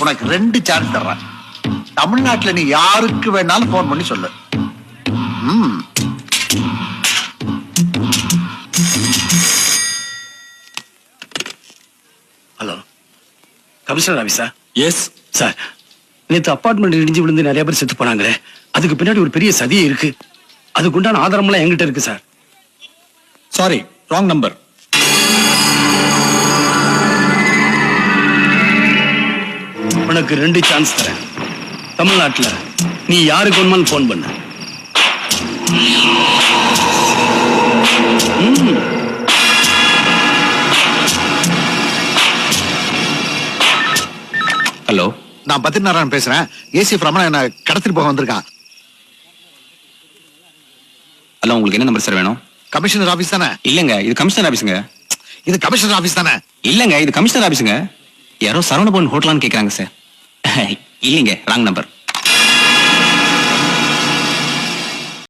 உனக்கு 2 சான்ஸ் தர்றேன். தமிழ்நாட்டுல நீ யாருக்கு வேணாலும் போன் பண்ணி சொல்லு. ஹலோ, கமிஷனர் ஆபீஸா? எஸ் சார், நேற்று அப்பார்ட்மெண்ட் இடிஞ்சு விழுந்து நிறைய பேர் செத்து போனாங்களே, அதுக்கு பின்னாடி ஒரு பெரிய சதியே இருக்கு. அதுக்குண்டான ஆதாரம்லாம் என்கிட்ட இருக்கு சார். Sorry, wrong number. உனக்கு 2 சான்ஸ் தரேன். தமிழ்நாட்டுல நீ யாருக்கு வேணுமாலும் போன் பண்ணு. ஹலோ, நான் பத்ரிநாராயணன் பேசுறேன். ஏசி ரமணா என்ன கடத்திட்டு போக வந்திருக்கான். ஹலோ, உங்களுக்கு என்ன நம்பர் சார் வேணும்? கமிஷனர் ஆபீஸ் தானே? இல்லங்க, இது கமிஷனர் ஆபீஸுங்க. இது கமிஷனர் ஆபீஸ் தானே? இல்லங்க, இது கமிஷனர் ஆபீஸுங்க. யாரோ சரவணபவன் ஹோட்டலான்னு கேக்குறாங்க சார். இல்லைங்க, ராங் நம்பர்.